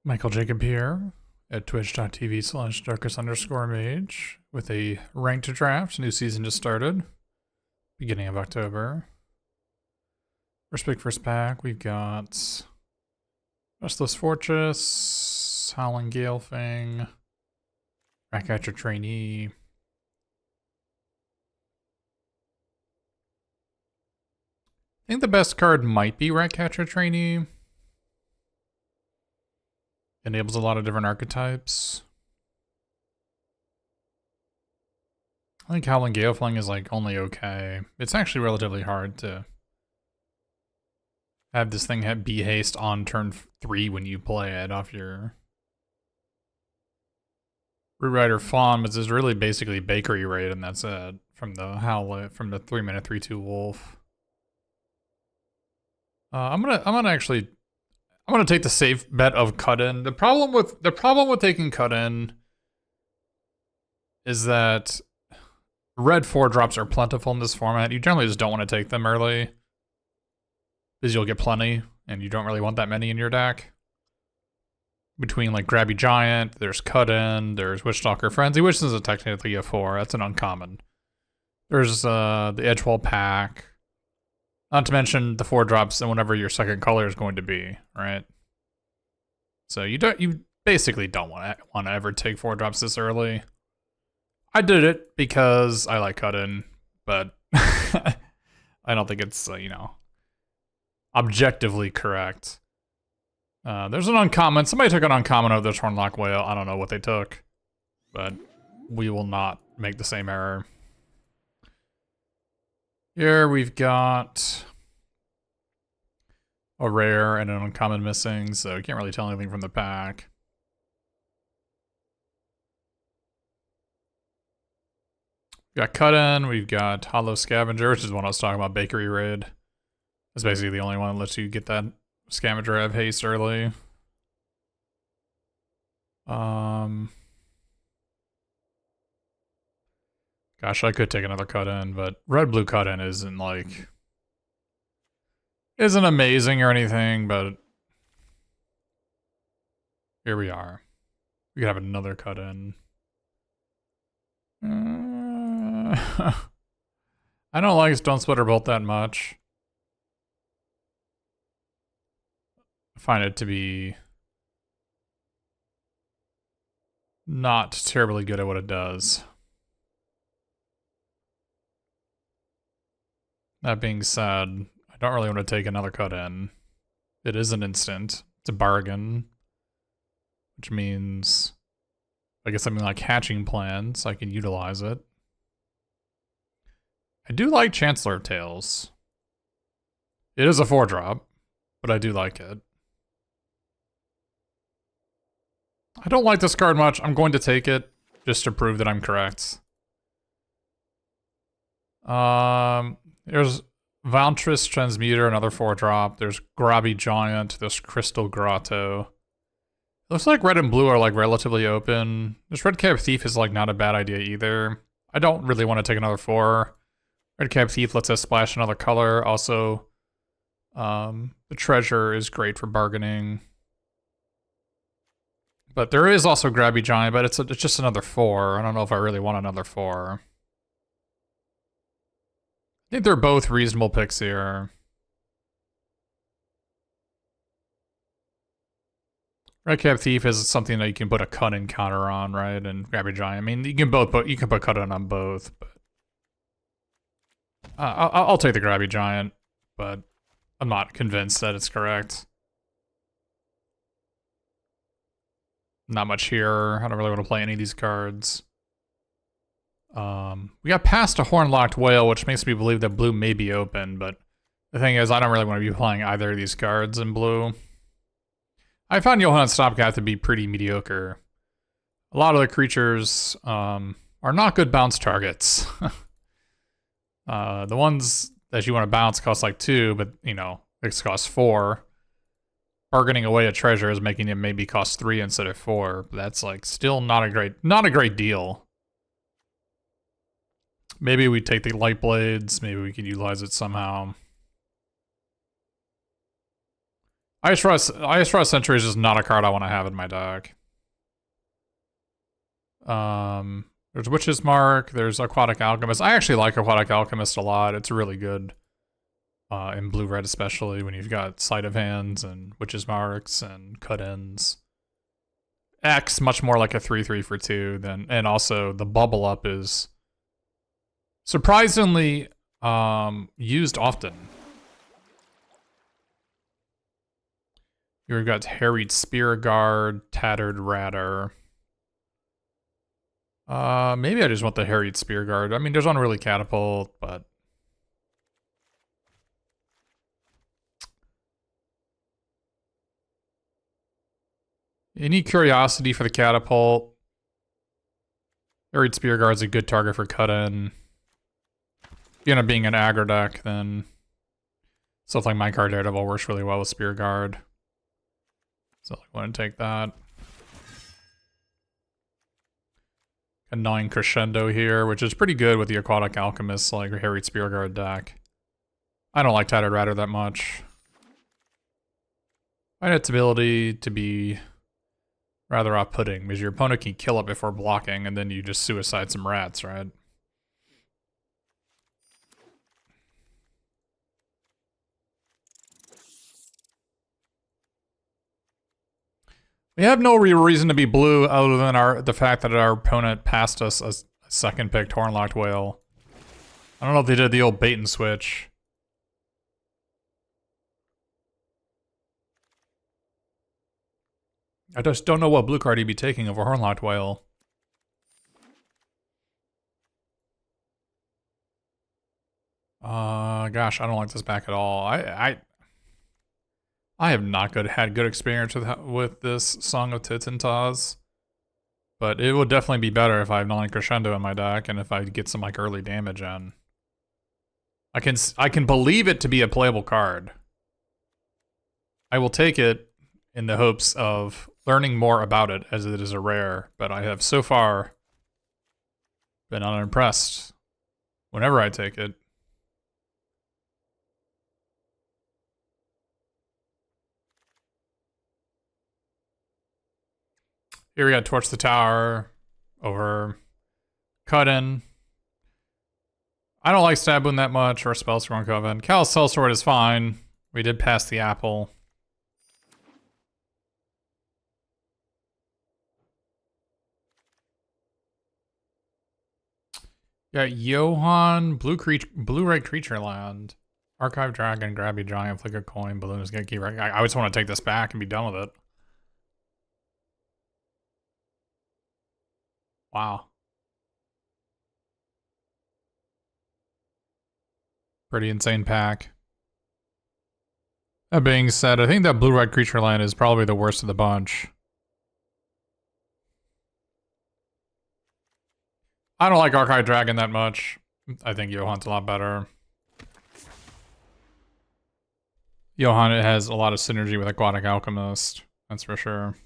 Michael Jacob here at twitch.tv/darkus_mage with a ranked draft. New season just started, beginning of October. First pick, first pack, we've got Restless Fortress, Howling Galefang, Ratcatcher Trainee. I think the best card might be Ratcatcher Trainee. Enables a lot of different archetypes. I think Howling Galefang is like only okay. It's actually relatively hard to have this thing be haste on turn 3 when you play it off your Root Rider Fawn, but it's really basically Bakery Raid, and that's it from the Howlet from the 3-mana 3/2 Wolf. I'm gonna take the safe bet of cut in. The problem with taking cut in is that red 4-drops are plentiful in this format. You generally just don't want to take them early, because you'll get plenty, and you don't really want that many in your deck. Between like Grabby Giant, there's Cut In, there's Witchstalker Frenzy, which is technically a 4. That's an uncommon. There's the Edgewall Pack. Not to mention the 4-drops and whatever your second color is going to be, right? So you basically don't want to ever take 4-drops this early. I did it because I like Cut In, but I don't think it's objectively correct. There's an uncommon. Somebody took an uncommon of the Tornlock Whale. I don't know what they took, but we will not make the same error. Here we've got a rare and an uncommon missing, so you can't really tell anything from the pack. We've got Cut In, we've got Hollow Scavenger, which is one I was talking about, Bakery Raid. That's basically the only one that lets you get that Scavenger have haste early. Gosh, I could take another Cut In, but red-blue Cut In isn't amazing or anything, but here we are. We could have another Cut In. I don't like Stone Splitter Bolt that much. I find it to be not terribly good at what it does. That being said, I don't really want to take another Cut In. It is an instant. It's a bargain. Which means I get something like Hatching Plan, so I can utilize it. I do like Chancellor of Tales. It is a 4-drop, but I do like it. I don't like this card much. I'm going to take it just to prove that I'm correct. There's Valtris Transmuter, another 4-drop. There's Grabby Giant. There's Crystal Grotto. It looks like red and blue are like relatively open. This Redcap Thief is like not a bad idea either. I don't really want to take another 4. Redcap Thief lets us splash another color. Also, the treasure is great for bargaining. But there is also Grabby Giant, but it's just another 4. I don't know if I really want another 4. I think they're both reasonable picks here. Redcap Thief is something that you can put a Cut In counter on, right? And Grabby Giant. I mean, you can put Cut In on both, but I'll take the Grabby Giant, but I'm not convinced that it's correct. Not much here. I don't really want to play any of these cards. We got past a Hornlocked Whale, which makes me believe that blue may be open, but the thing is, I don't really want to be playing either of these cards in blue. I found Johann Stopgap to be pretty mediocre. A lot of the creatures are not good bounce targets. The ones that you want to bounce cost like 2, but it costs 4. Bargaining away a treasure is making it maybe cost 3 instead of 4. But that's like still not a great deal. Maybe we take the Light Blades. Maybe we can utilize it somehow. Ice Frost Sentry is just not a card I want to have in my deck. There's Witch's Mark, there's Aquatic Alchemist. I actually like Aquatic Alchemist a lot. It's really good. In blue-red especially, when you've got Sleight of Hands and Witch's Marks and Cut-Ins. X, much more like a 3/3 for 2 than, and also the Bubble Up is surprisingly used often. Here we've got Harried Spear Guard, Tattered Ratter. Maybe I just want the Harried Spear Guard. I mean, there's one really Catapult, but any curiosity for the Catapult? Harried Spear Guard's a good target for cut-in. You end up being an aggro deck, then stuff like My Card Daredevil works really well with Spear Guard. So I want to take that. A 9 Crescendo here, which is pretty good with the Aquatic Alchemist, like Harried Spear Guard deck. I don't like Tattered Ratter that much. Find its ability to be rather off-putting, because your opponent can kill it before blocking, and then you just suicide some rats, right? We have no real reason to be blue other than the fact that our opponent passed us a second picked Hornlocked Whale. I don't know if they did the old bait and switch. I just don't know what blue card he'd be taking over Hornlocked Whale. Gosh, I don't like this back at all. I have not had good experience with this Song of Tits and Taz. But it would definitely be better if I have 9 Crescendo in my deck and if I get some like early damage in. I can believe it to be a playable card. I will take it in the hopes of learning more about it as it is a rare, but I have so far been unimpressed whenever I take it. Here we got Torch the Tower over Cut-In. I don't like Stab Wound that much, or Spellstorm Coven. Callous Sellsword is fine. We did pass the apple. Got Johan, Blue-Red Creature Land. Archive Dragon, Grabby Giant, Flick a Coin, Balloonist, Gatekeeper. I just want to take this back and be done with it. Wow. Pretty insane pack. That being said, I think that Blue-Red Creature Land is probably the worst of the bunch. I don't like Archive Dragon that much. I think Johan's a lot better. Johan has a lot of synergy with Aquatic Alchemist, that's for sure.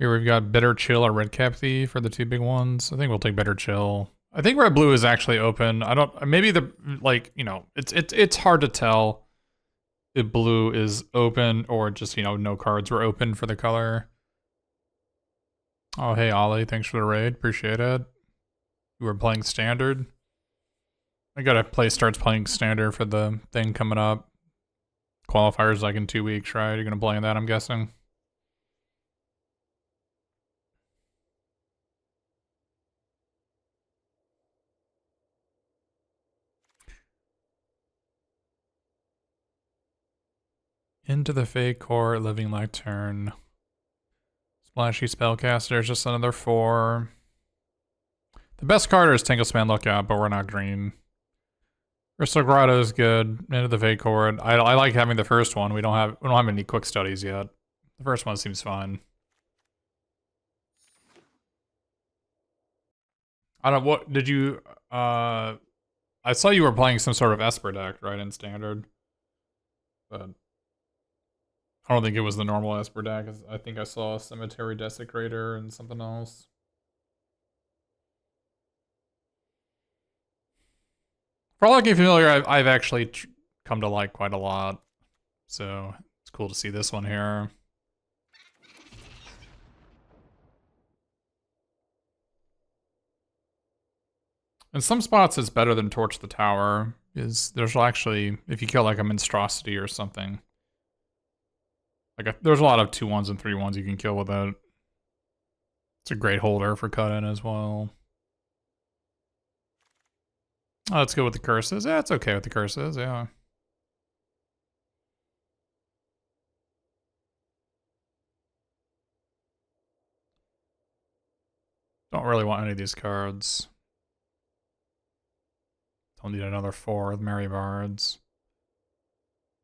Here we've got Bitter Chill or Redcap Thief for the two big ones. I think we'll take Bitter Chill. I think Red Blue is actually open. I don't, maybe the, like, you know, it's hard to tell if blue is open or just, you know, no cards were open for the color. Oh, hey, Ollie, thanks for the raid. Appreciate it. You were playing Standard. I gotta starts playing Standard for the thing coming up. Qualifiers like in 2 weeks, right? You're gonna play in that, I'm guessing. Into the Fake Core, Living Light turn. Splashy Spellcaster is just another 4. The best card is Tanglespan Lookout, but we're not green. Crystal Grotto is good. Into the Fake Core. I like having the first one. We don't have any quick studies yet. The first one seems fine. I don't, what did you I saw you were playing some sort of Esper deck, right, in Standard. But I don't think it was the normal Esper deck. I think I saw Cemetery Desecrator and something else. Frolicking Familiar, I've actually come to like quite a lot. So it's cool to see this one here. In some spots, it's better than Torch the Tower. There's actually, if you kill like a Monstrosity or something, there's a lot of 2/1s and 3/1s you can kill with it. It's a great holder for cut-in as well. Oh, that's good with the curses. Yeah, it's okay with the curses, yeah. Don't really want any of these cards. Don't need another 4 with Merry Bards.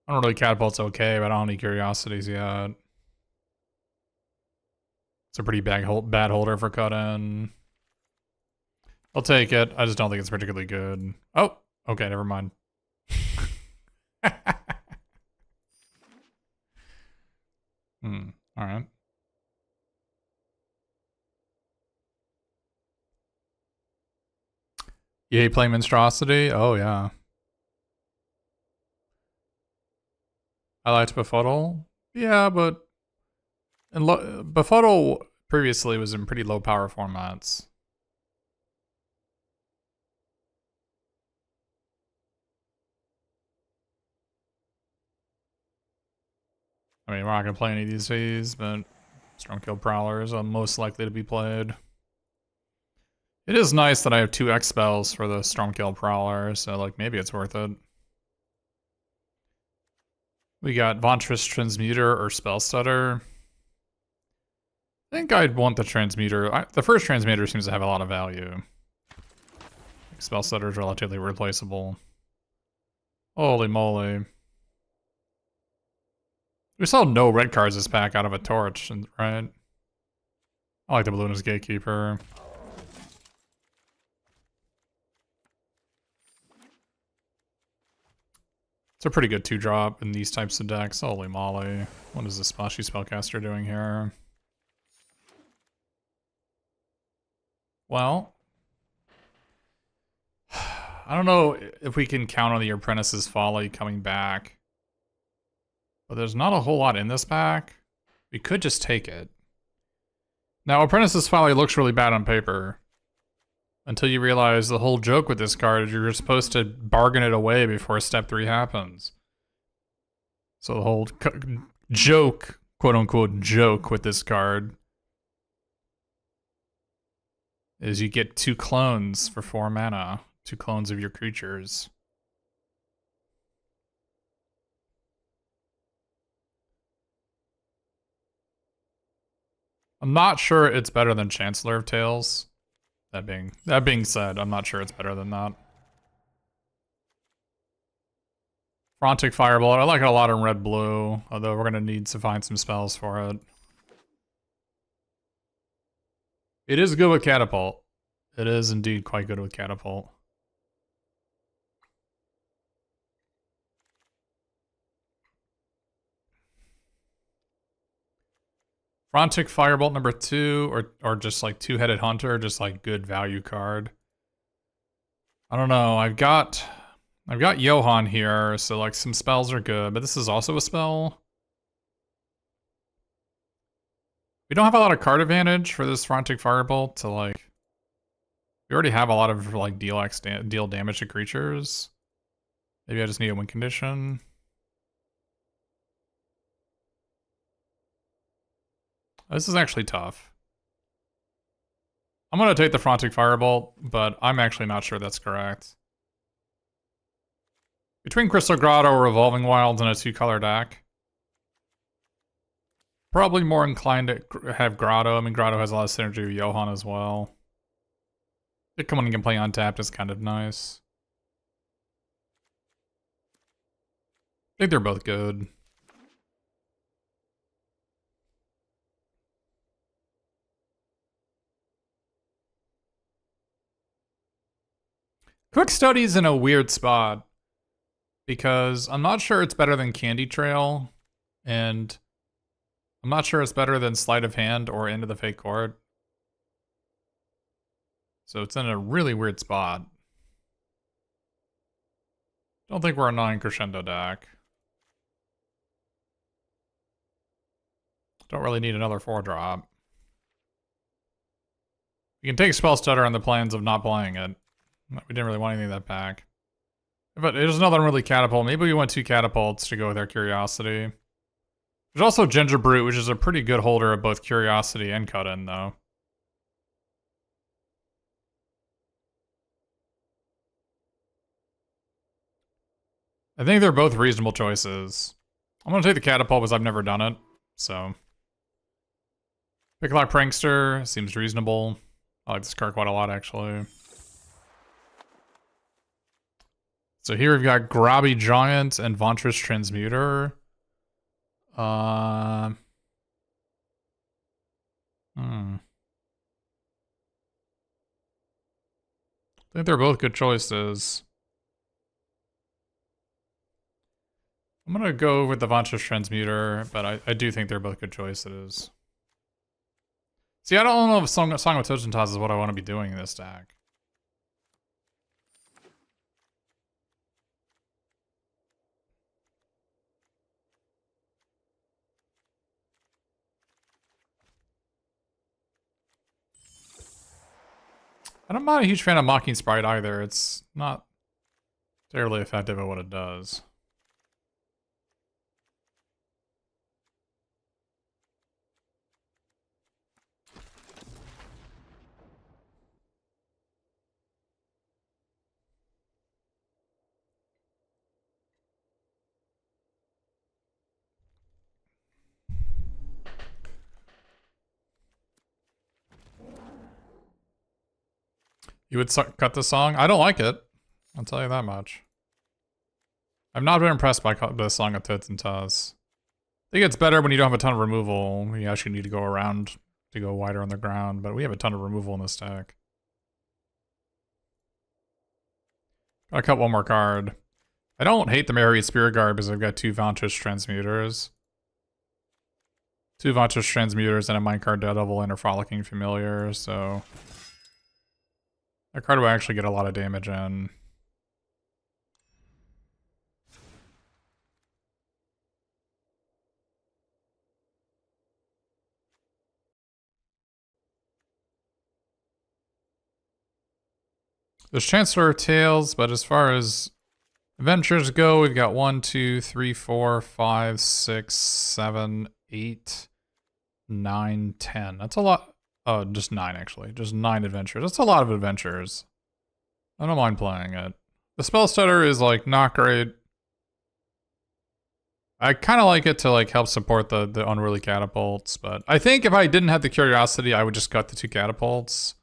I don't really Catapult's okay, but I don't need Curiosities yet. It's a pretty bad holder for cut-in. I'll take it. I just don't think it's particularly good. Oh, okay, never mind. Alright. You hate playing Monstrosity? Oh, yeah. I liked Befuddle. Yeah, but Befuddle previously was in pretty low power formats. I mean, we're not going to play any of these phase, but Stormkill Prowlers are most likely to be played. It is nice that I have 2 X spells for the Stormkill Prowler, so like maybe it's worth it. We got Ventress Transmuter or Spell Stutter. I think I'd want the Transmuter. The first Transmuter seems to have a lot of value. Spell Stutter is relatively replaceable. Holy moly. We saw no red cards this pack out of a Torch, right? I like the Balloonist Gatekeeper. It's a pretty good 2-drop in these types of decks. Holy moly. What is this Splashy Spellcaster doing here? Well, I don't know if we can count on the Apprentice's Folly coming back. But there's not a whole lot in this pack. We could just take it. Now, Apprentice's Folly looks really bad on paper. Until you realize the whole joke with this card is you're supposed to bargain it away before step 3 happens. So the whole joke, quote-unquote joke with this card is you get 2 clones for 4 mana. 2 clones of your creatures. I'm not sure it's better than Chancellor of Tales. That being said, I'm not sure it's better than that. Frantic Firebolt, I like it a lot in red-blue, although we're gonna need to find some spells for it. It is good with Catapult. It is indeed quite good with Catapult. Frantic Firebolt number 2, or just like 2-headed Hunter, just like good value card. I don't know, I've got Johan here, so like some spells are good, but this is also a spell. We don't have a lot of card advantage for this Frantic Firebolt to like... We already have a lot of like deal damage to creatures. Maybe I just need a win condition. This is actually tough. I'm gonna take the Frantic Firebolt, but I'm actually not sure that's correct. Between Crystal Grotto or Revolving Wilds and a 2-color deck, probably more inclined to have Grotto. I mean, Grotto has a lot of synergy with Johan as well. It coming and can play untapped is kind of nice. I think they're both good. Quick Study's in a weird spot because I'm not sure it's better than Candy Trail, and I'm not sure it's better than Sleight of Hand or Into the Fake Court. So it's in a really weird spot. Don't think we're a 9 crescendo deck. Don't really need another 4-drop. You can take Spell Stutter on the plans of not playing it. We didn't really want anything in that pack. But there's another really Catapult. Maybe we want 2 Catapults to go with our Curiosity. There's also Ginger Brute, which is a pretty good holder of both Curiosity and Cut-In, though. I think they're both reasonable choices. I'm gonna take the Catapult because I've never done it, so. Picklock Prankster seems reasonable. I like this card quite a lot, actually. So here we've got Grobby Giant and Ventress Transmuter. I think they're both good choices. I'm gonna go with the Ventress Transmuter, but I do think they're both good choices. See, I don't know if Song of Totentas is what I want to be doing in this deck. I'm not a huge fan of Mocking Sprite either. It's not terribly effective at what it does. You would cut the song? I don't like it. I'll tell you that much. I've not been impressed by the Song of Totentas. I think it's better when you don't have a ton of removal. You actually need to go around to go wider on the ground, but we have a ton of removal in this deck. Gotta cut one more card. I don't hate the Married Spirit Guard because I've got 2 Ventress Transmuters. 2 Ventress Transmuters and a Minecart Daredevil and a Frolicking Familiar, so that card will actually get a lot of damage in. There's Chancellor of Tales, but as far as adventures go, we've got 1, 2, 3, 4, 5, 6, 7, 8, 9, 10. That's a lot. Oh, just 9 actually. Just 9 adventures. That's a lot of adventures. I don't mind playing it. The Spell Stutter is like not great. I kind of like it to like help support the unruly catapults, but I think if I didn't have the Curiosity, I would just cut the 2 catapults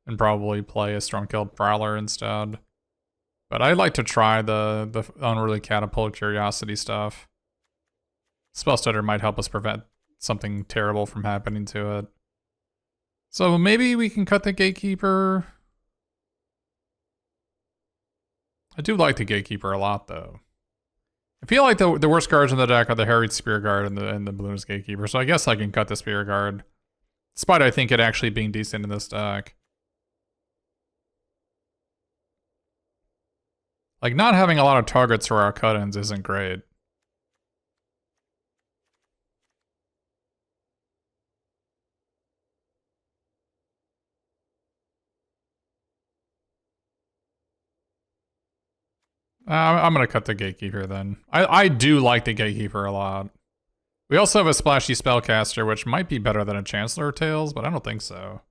and probably play a Stormkilled Prowler instead. But I'd like to try the unruly catapult Curiosity stuff. Spell Stutter might help us prevent something terrible from happening to it. So maybe we can cut the Gatekeeper. I do like the Gatekeeper a lot, though. I feel like the worst cards in the deck are the Harried Spear Guard and the Balloonist Gatekeeper, so I guess I can cut the Spear Guard. Despite I think it actually being decent in this deck. Like, not having a lot of targets for our cut-ins isn't great. I'm gonna cut the Gatekeeper then. I do like the Gatekeeper a lot. We also have a Splashy Spellcaster, which might be better than a Chancellor of Tales, but I don't think so.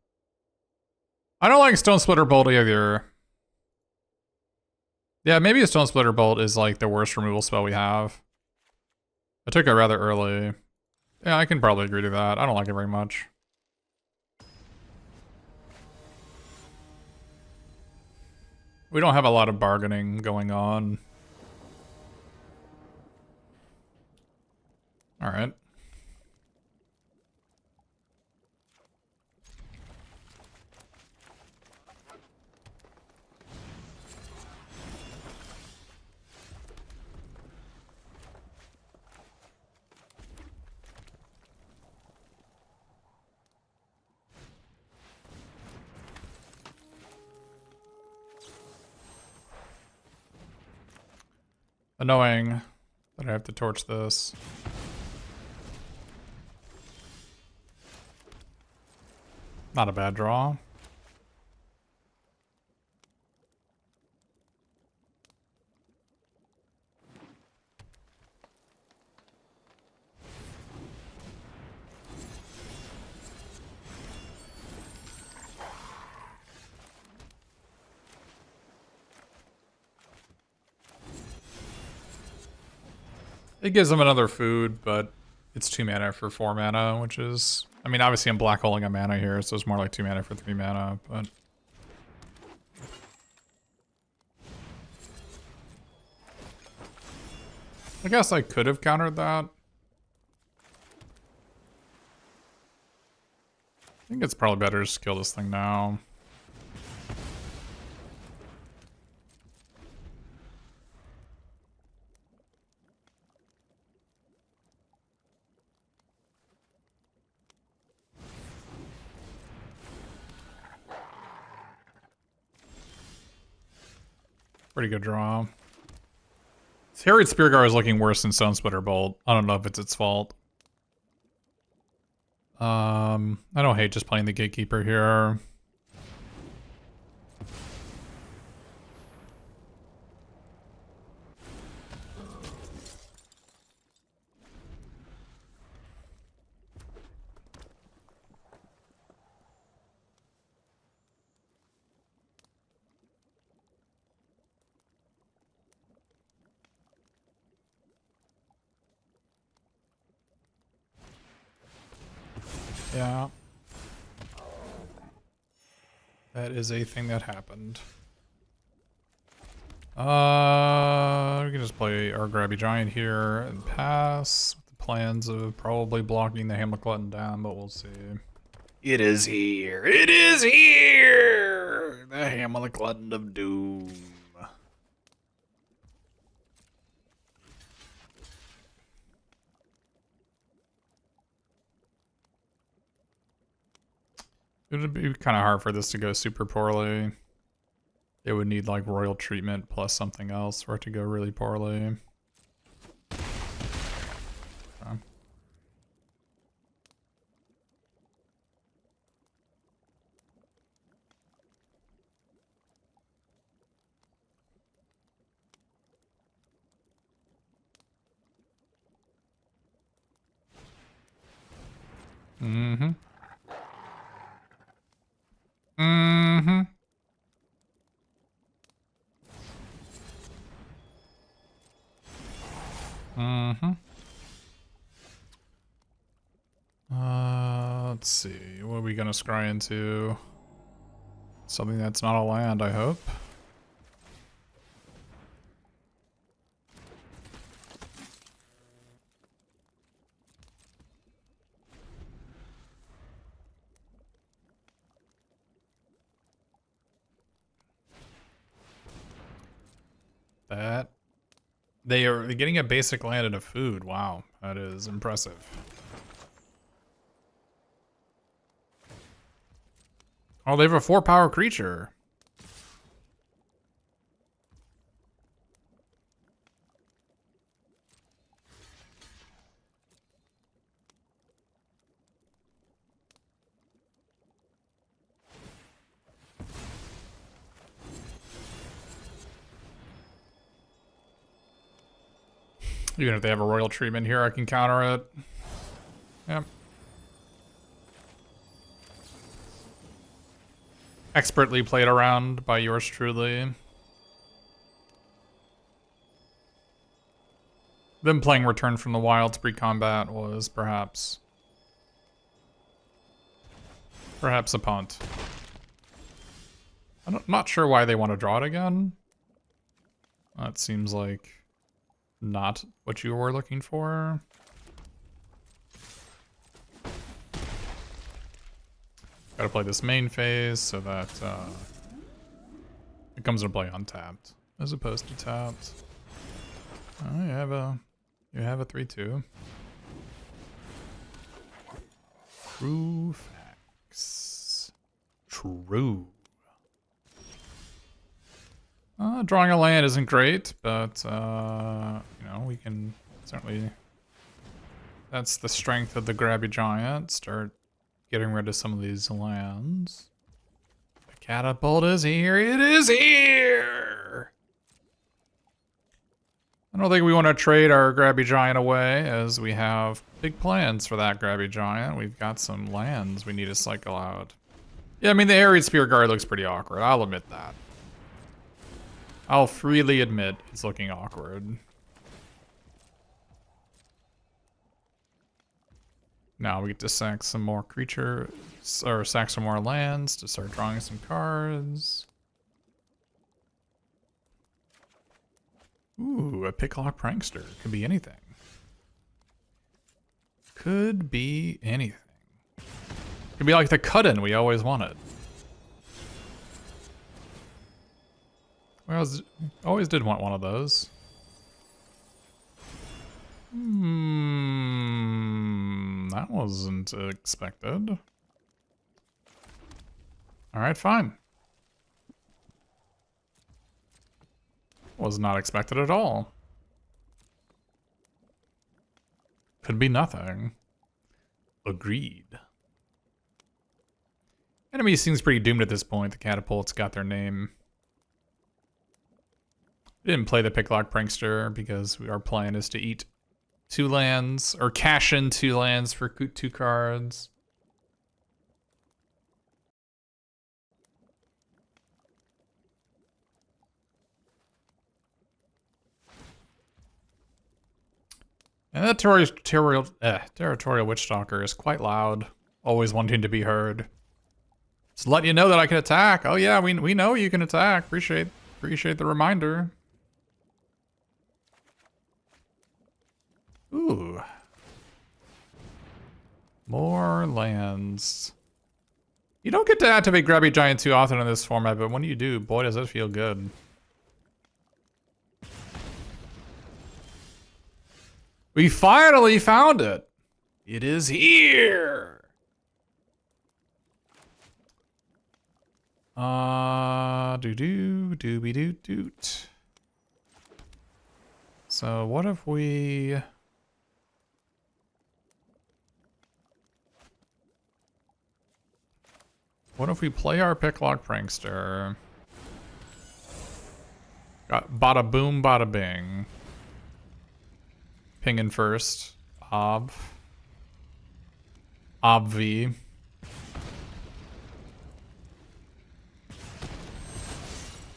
I don't like Stone Splitter Bolt either. Yeah, maybe a Stone Splitter Bolt is like the worst removal spell we have. I took it rather early. Yeah, I can probably agree to that. I don't like it very much. We don't have a lot of bargaining going on. Alright. Annoying that I have to torch this. Not a bad draw. It gives him another food, but it's 2 mana for 4 mana, which is... I mean, obviously I'm black holing a mana here, so it's more like 2 mana for 3 mana, but... I guess I could have countered that. I think it's probably better to just kill this thing now. Pretty good draw. Harried Spearguard is looking worse than Stone Splitter Bolt. I don't know if it's its fault. I don't hate just playing the Gatekeeper here. Yeah. That is a thing that happened. We can just play our Grabby Giant here and pass with the plans of probably blocking the Hamlet Glutton down, but we'll see. It is here. It is here! The Hamlet Glutton of Doom. It would be kind of hard for this to go super poorly. It would need like royal treatment plus something else for it to go really poorly. Okay. Mm-hmm. Mm-hmm. Mm-hmm. Let's see. What are we gonna scry into? Something that's not a land, I hope. That they are getting a basic land and a food. Wow, that is impressive. Oh, they have a 4-power creature. Even if they have a royal treatment here, I can counter it. Yep. Expertly played around by yours truly. Them playing Return from the Wilds pre-combat was perhaps a punt. I'm not sure why they want to draw it again. That seems like not what you were looking for. Gotta play this main phase so that it comes into play untapped as opposed to tapped. Oh, you have a 3/2. True facts. True. Drawing a land isn't great, but, you know, we can certainly... That's the strength of the Grabby Giant. Start getting rid of some of these lands. The Catapult is here. It is here! I don't think we want to trade our Grabby Giant away, as we have big plans for that Grabby Giant. We've got some lands we need to cycle out. Yeah, I mean, the Arid Spear Guard looks pretty awkward. I'll admit that. I'll freely admit it's looking awkward. Now we get to sack some more creatures, or sack some more lands to start drawing some cards. Ooh, a Picklock Prankster. Could be anything. Could be anything. Could be like the cut-in we always wanted. We always did want one of those. That wasn't expected. Alright, fine. Was not expected at all. Could be nothing. Agreed. Enemy seems pretty doomed at this point. The Catapult's got their name. We didn't play the Picklock Prankster because our plan is to eat 2 lands, or cash in 2 lands for 2 cards. And that Territorial Witchstalker is quite loud, always wanting to be heard. Just let you know that I can attack. Oh yeah, we know you can attack. Appreciate the reminder. Ooh. More lands. You don't get to activate Grabby Giant too often in this format, but when you do, boy does it feel good. We finally found it. It is here. Doo-doo-dooby-doot-doot. So what if we... What if we play our Picklock Prankster? Got bada boom, bada bing. Pingin first. Obvi.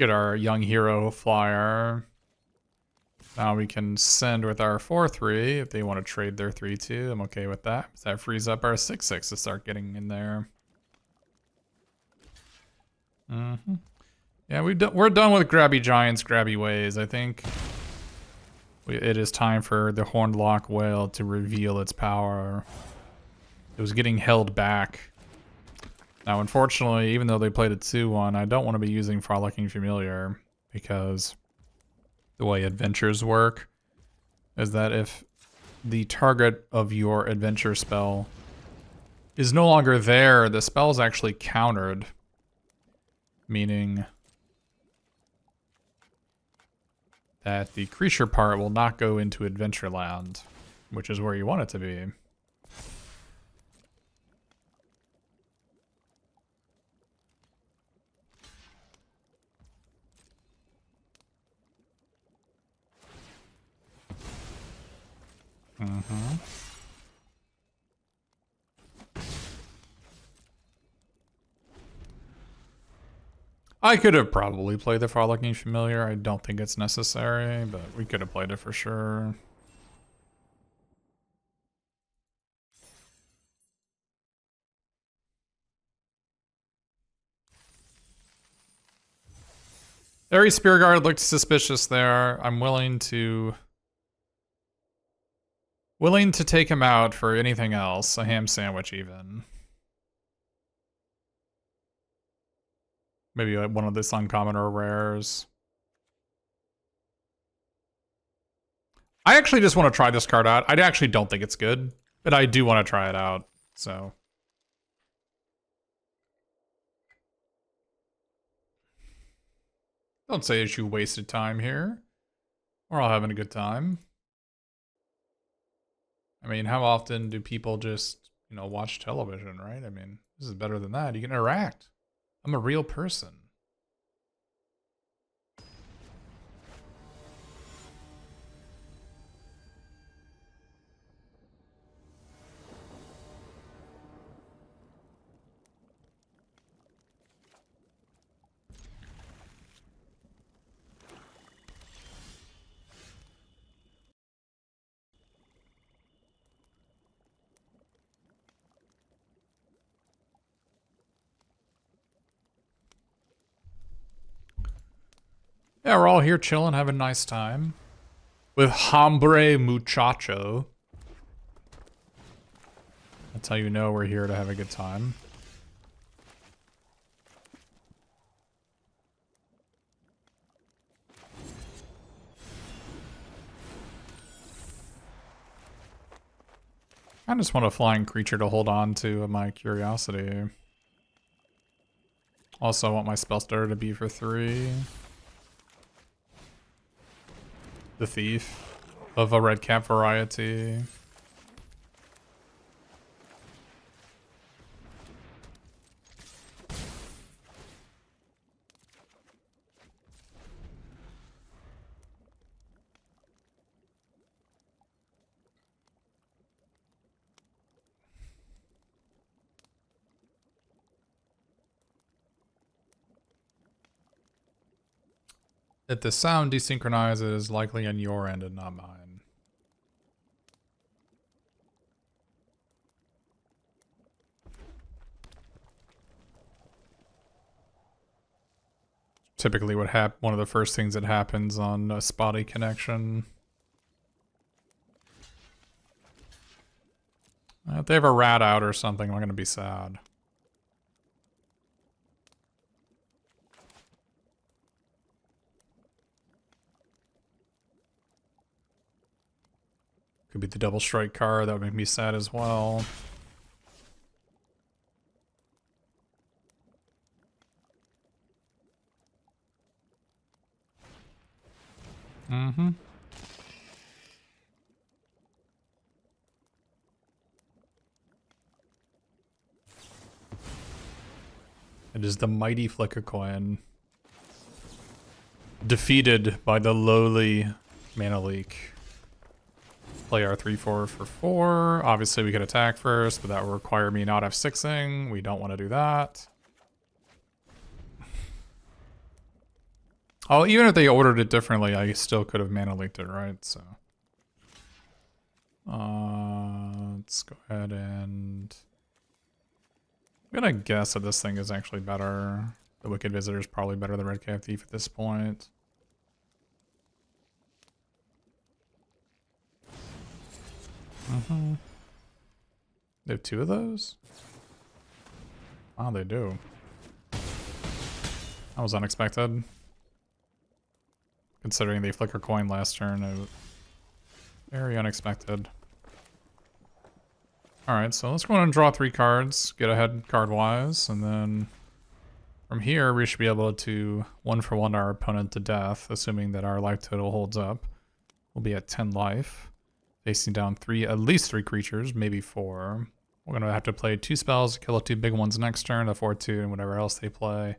Get our young hero flyer. Now we can send with our 4/3 if they want to trade their 3/2. I'm okay with that. That frees up our 6/6 to start getting in there. Yeah, we're done with Grabby Giants, Grabby Ways. I think it is time for the Hornlock Whale to reveal its power. It was getting held back. Now, unfortunately, even though they played a 2/1, I don't want to be using Frolicking Familiar because the way adventures work is that if the target of your adventure spell is no longer there, the spell is actually countered. Meaning that the creature part will not go into Adventureland, which is where you want it to be. I could have probably played the Frolicking Familiar. I don't think it's necessary, but we could have played it for sure. Arid Spear Guard looked suspicious there. I'm willing to take him out for anything else. A ham sandwich even. Maybe like one of this uncommon or rares. I actually just want to try this card out. I actually don't think it's good, but I do want to try it out, so. Don't say that you wasted time here. We're all having a good time. I mean, how often do people just, watch television, right? I mean, this is better than that. You can interact. I'm a real person. Yeah, we're all here chilling, having a nice time. With Hombre Muchacho. That's how you know we're here to have a good time. I just want a flying creature to hold on to my curiosity. Also, I want my spell starter to be for 3. The Thief of a red cap variety. If the sound desynchronizes, likely on your end and not mine. Typically one of the first things that happens on a spotty connection. If they have a rat out or something, I'm going to be sad. Could be the double strike card, that would make me sad as well. Mm-hmm. It is the mighty Flicker Coin. Defeated by the lowly Mana Leak. Play our 3/4 for 4. Obviously we could attack first, but that would require me not F6ing. We don't want to do that. Oh, even if they ordered it differently, I still could have Mana Leaked it, right? So let's go ahead and I'm gonna guess that this thing is actually better. The Wicked Visitor is probably better than Red Cap Thief at this point. They have 2 of those? Oh, they do. That was unexpected. Considering they Flicker Coin last turn, it was very unexpected. Alright, so let's go ahead and draw 3 cards, get ahead card-wise, and then from here we should be able to 1-for-1 our opponent to death, assuming that our life total holds up. We'll be at 10 life, facing down at least 3 creatures, maybe 4. We're going to have to play 2 spells, kill the 2 big ones next turn, a 4/2, and whatever else they play.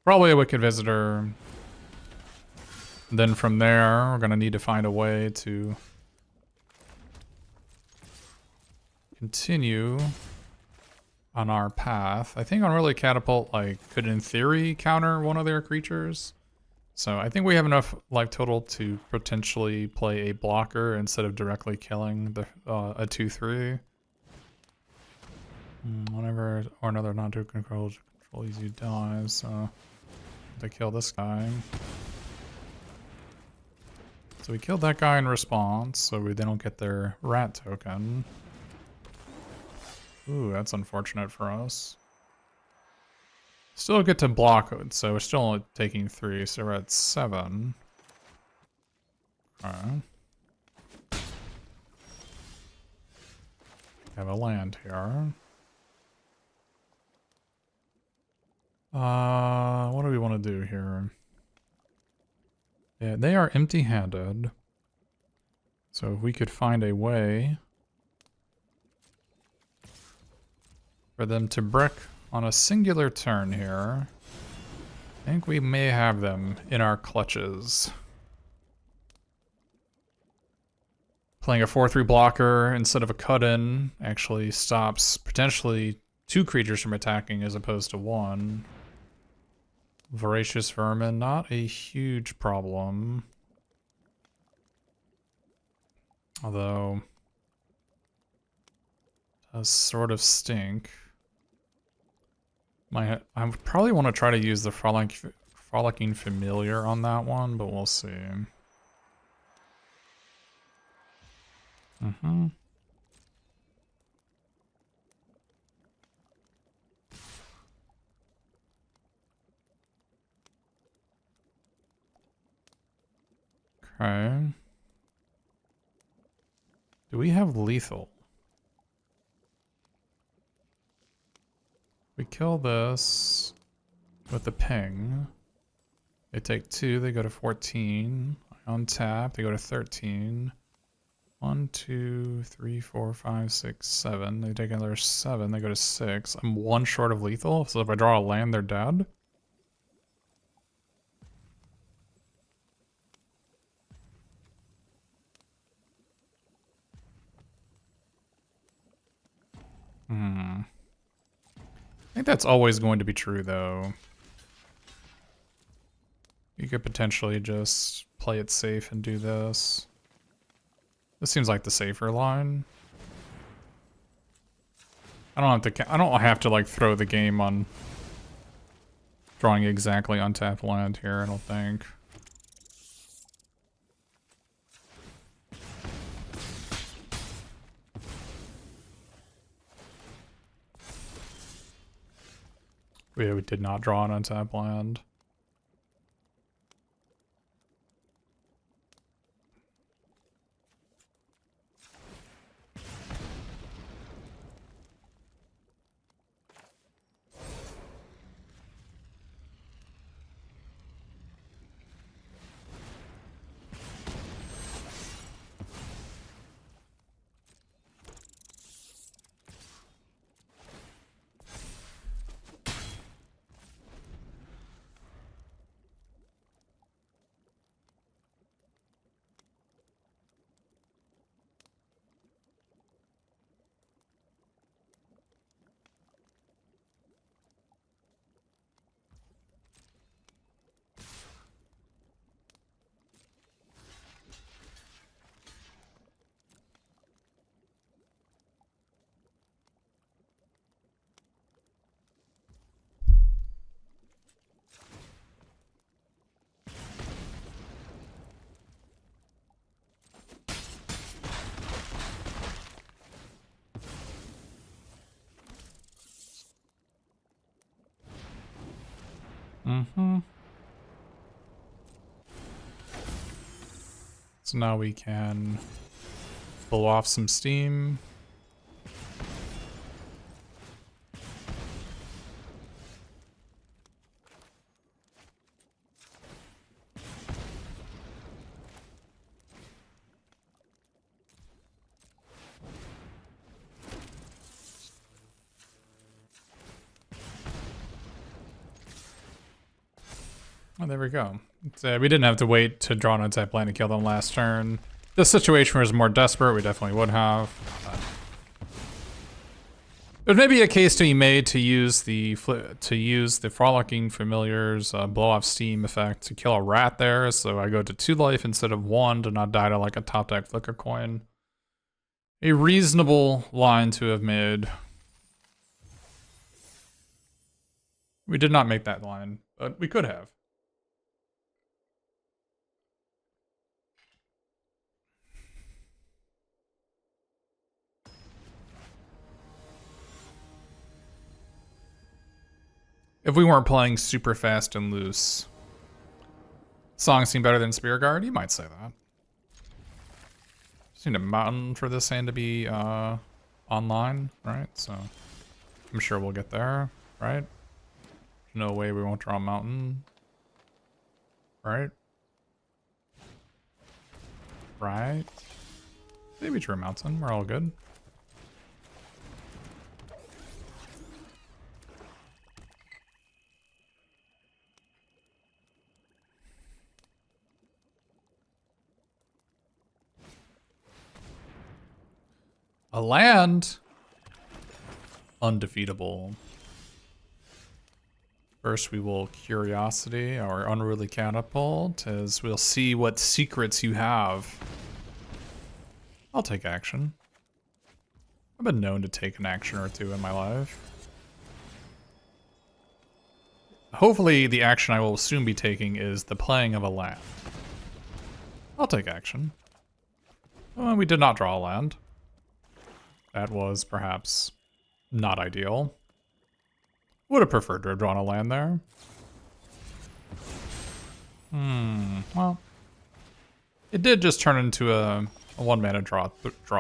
Probably a Wicked Visitor. And then from there, we're going to need to find a way to continue on our path. I think Unruly Catapult could in theory counter one of their creatures. So I think we have enough life total to potentially play a blocker instead of directly killing a 2/3. Whenever or another non-token control easy dies, so they kill this guy. So we killed that guy in response, so they don't get their rat token. Ooh, that's unfortunate for us. Still get to block it, so we're still only taking 3, so we're at 7. Alright. Have a land here. What do we want to do here? Yeah, they are empty-handed. So if we could find a way for them to brick on a singular turn here, I think we may have them in our clutches. Playing a 4/3 blocker instead of a cut-in actually stops potentially 2 creatures from attacking as opposed to 1. Voracious Vermin, not a huge problem. Although, does sort of stink. I would probably want to try to use the Frolicking Familiar on that one, but we'll see. Okay. Do we have lethal? We kill this with the ping. They take 2, they go to 14. I untap, they go to 13. 1, 2, 3, 4, 5, 6, 7. They take another 7, they go to 6. I'm 1 short of lethal, so if I draw a land, they're dead. I think that's always going to be true, though. You could potentially just play it safe and do this. This seems like the safer line. I don't have to like throw the game on drawing exactly untapped land here, I don't think. We did not draw an untapped land. So now we can blow off some steam. Oh, there we go. We didn't have to wait to draw an untapped land to kill them last turn. This situation was more desperate, we definitely would have. There's maybe a case to be made to use the Frolicking Familiar's blow off steam effect to kill a rat there, so I go to 2 life instead of 1 to not die to like a top deck flicker coin. A reasonable line to have made. We did not make that line, but we could have. If we weren't playing super fast and loose. Song seem better than Spear Guard? You might say that. Just need a mountain for this hand to be online, right? So I'm sure we'll get there, right? No way we won't draw a mountain. Right? right? Maybe True Mountain. We're all good. A land. Undefeatable. First, we will Curiosity, our Unruly Catapult, as we'll see what secrets you have. I'll take action. I've been known to take an action or two in my life. Hopefully, the action I will soon be taking is the playing of a land. I'll take action. Well, we did not draw a land. That was perhaps not ideal. Would have preferred to have drawn a land there. Well. It did just turn into a 1-mana draw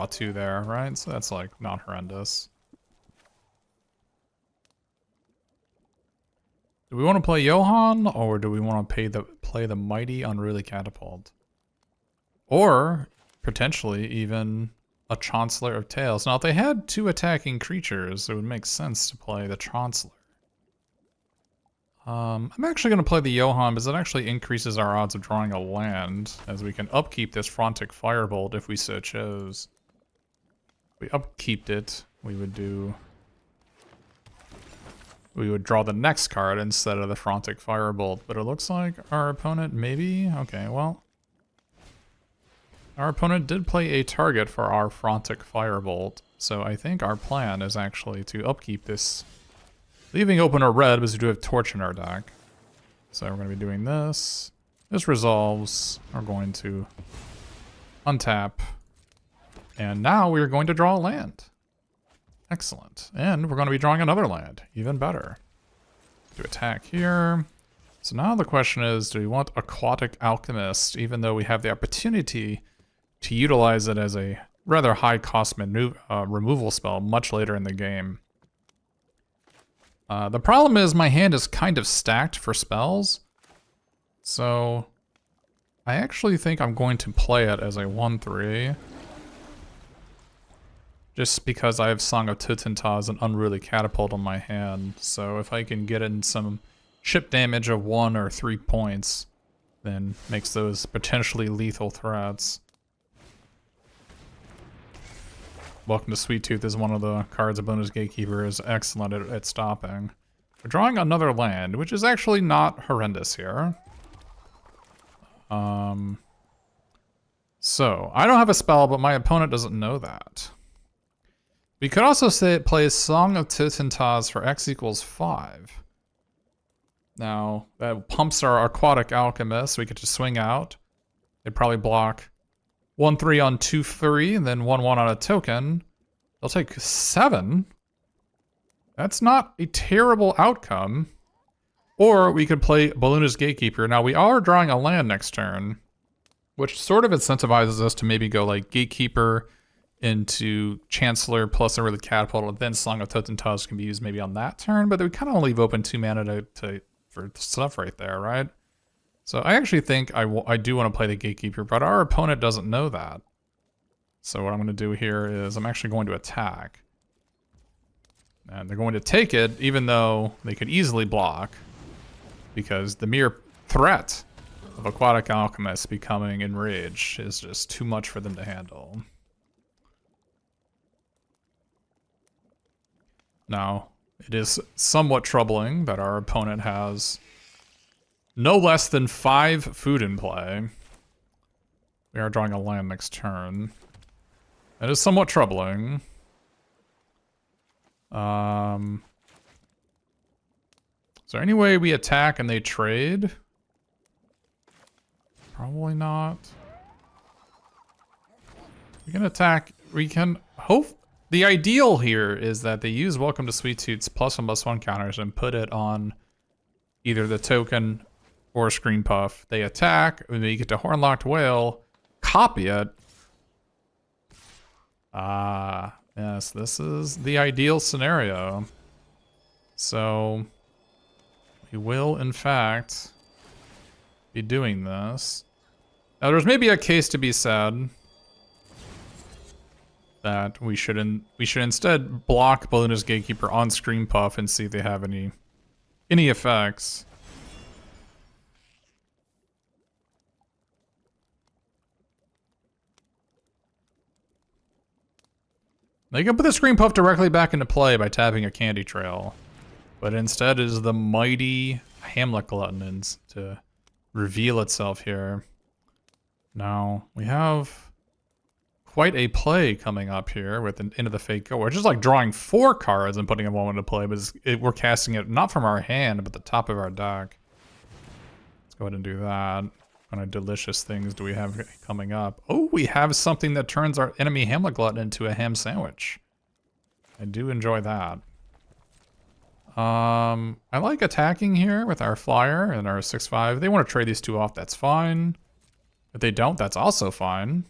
2 there, right? So that's like not horrendous. Do we want to play Johann, or do we want to play the mighty Unruly Catapult? Or potentially even a Chancellor of Tales. Now, if they had 2 attacking creatures, it would make sense to play the Chancellor. I'm actually going to play the Johann because it actually increases our odds of drawing a land, as we can upkeep this Frantic Firebolt if we so chose. If we upkeeped it, we would draw the next card instead of the Frantic Firebolt, but it looks like our opponent maybe? Okay, well. Our opponent did play a target for our Frantic Firebolt, so I think our plan is actually to upkeep this, leaving open a red because we do have Torch in our deck. So we're going to be doing this. This resolves. We're going to untap. And now we're going to draw a land. Excellent. And we're going to be drawing another land. Even better. To attack here. So now the question is, do we want Aquatic Alchemist, even though we have the opportunity to utilize it as a rather high-cost removal spell much later in the game? The problem is my hand is kind of stacked for spells. So I actually think I'm going to play it as a 1/3. Just because I have Song of Totentaz and Unruly Catapult on my hand. So if I can get in some chip damage of 1 or 3 points, then makes those potentially lethal threats. Welcome to Sweet Tooth is one of the cards of Bonus Gatekeeper is excellent at stopping. We're drawing another land, which is actually not horrendous here. So, I don't have a spell, but my opponent doesn't know that. We could also say it plays Song of Totentaz for X equals 5. Now, that pumps our Aquatic Alchemist, so we get to swing out. They'd probably block 1/3 on 2/3, and then 1/1 on a token. They'll take 7. That's not a terrible outcome. Or we could play Balloonist Gatekeeper. Now, we are drawing a land next turn, which sort of incentivizes us to maybe go like Gatekeeper into Chancellor plus a really Catapult, and then Song of Totentaz can be used maybe on that turn, but we kind of leave open 2 mana for stuff right there, right? So I actually think I do want to play the Gatekeeper, but our opponent doesn't know that. So what I'm going to do here is I'm actually going to attack. And they're going to take it, even though they could easily block, because the mere threat of Aquatic Alchemist becoming enraged is just too much for them to handle. Now, it is somewhat troubling that our opponent has no less than 5 food in play. We are drawing a land next turn. It is somewhat troubling. Is there any way we attack and they trade? Probably not. We can attack. We can hope. The ideal here is that they use Welcome to Sweet Tooth's +1/+1 counters and put it on either the token or Screen Puff. They attack, and they get to Hornlocked Whale, copy it. Yes, this is the ideal scenario. So, we will, in fact, be doing this. Now, there's maybe a case to be said that we should instead block Balloonist Gatekeeper on Scream Puff and see if they have any effects. They can put the Scream Puff directly back into play by tapping a Candy Trail, but instead is the mighty Hamlet Gluttonins to reveal itself here. Now, we have quite a play coming up here with an Into the Fate Go. We're just like drawing 4 cards and putting one into play, but we're casting it not from our hand, but the top of our deck. Let's go ahead and do that. What kind of delicious things do we have coming up? Oh, we have something that turns our enemy Hamlet Glutton into a ham sandwich. I do enjoy that. I like attacking here with our flyer and our 6/5. If they want to trade these 2 off, that's fine. If they don't, that's also fine.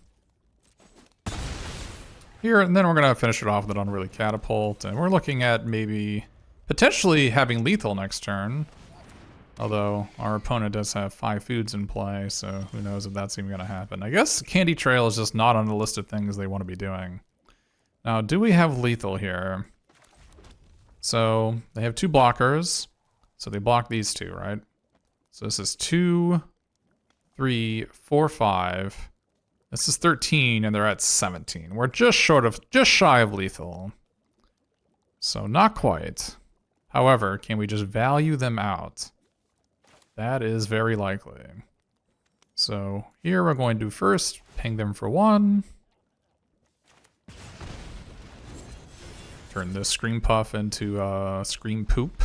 Here, and then we're going to finish it off with an Unruly Catapult. And we're looking at maybe potentially having lethal next turn. Although our opponent does have 5 foods in play, so who knows if that's even going to happen. I guess Candy Trail is just not on the list of things they want to be doing. Now, do we have lethal here? So they have 2 blockers. So they block these 2, right? So this is 2, 3, 4, 5. This is 13, and they're at 17. We're just shy of lethal. So not quite. However, can we just value them out? That is very likely. So here we're going to first ping them for 1. Turn this Scream Puff into Scream Poop.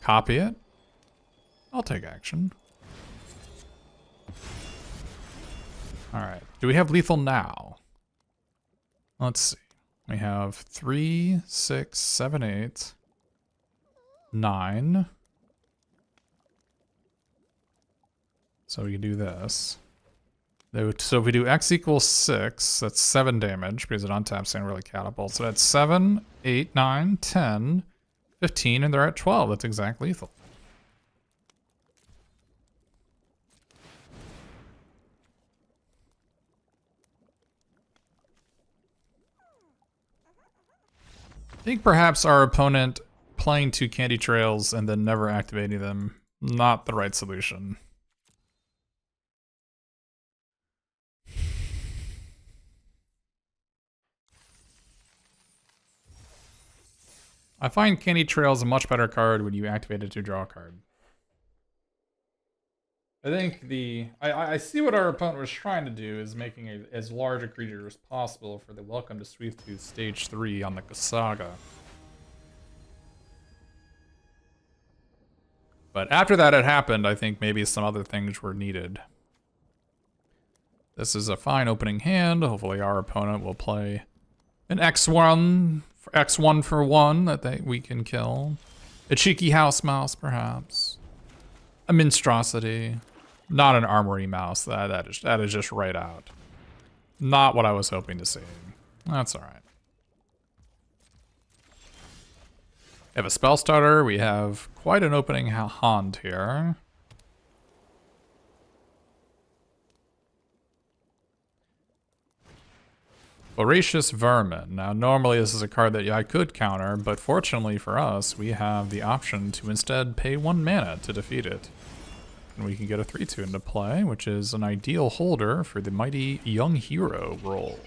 Copy it. I'll take action. Alright, do we have lethal now? Let's see. We have 3, 6, 7, 8, 9. So we can do this. So if we do X equals 6, that's 7 damage because it untaps and really catapult. So that's 7, 8, 9, 10, 15, and they're at 12. That's exact lethal. I think perhaps our opponent playing 2 Candy Trails and then never activating them, not the right solution. I find Candy Trails a much better card when you activate it to draw a card. I think I see what our opponent was trying to do is making as large a creature as possible for the Welcome to Sweettooth Stage 3 on the Saga. But after that had happened, I think maybe some other things were needed. This is a fine opening hand. Hopefully our opponent will play an X1 for 1 that we can kill. A cheeky house mouse, perhaps. A monstrosity. Not an armory mouse. That is just right out. Not what I was hoping to see. That's alright. We have a spell starter. We have quite an opening hand here. Voracious Vermin. Now, normally this is a card that I could counter, but fortunately for us, we have the option to instead pay 1 mana to defeat it. And we can get a 3/2 into play, which is an ideal holder for the mighty Young Hero role.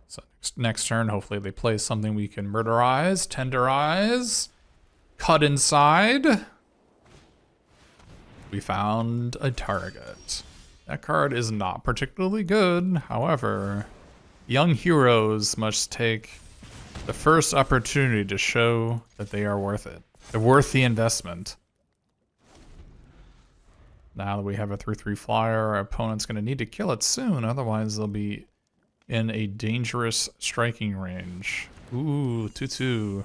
So next turn, hopefully they play something we can murderize, tenderize, cut inside. We found a target. That card is not particularly good, however, young heroes must take the first opportunity to show that they are worth it. They're worth the investment. Now that we have a 3/3 flyer, our opponent's going to need to kill it soon, otherwise they'll be in a dangerous striking range. Ooh, 2/2.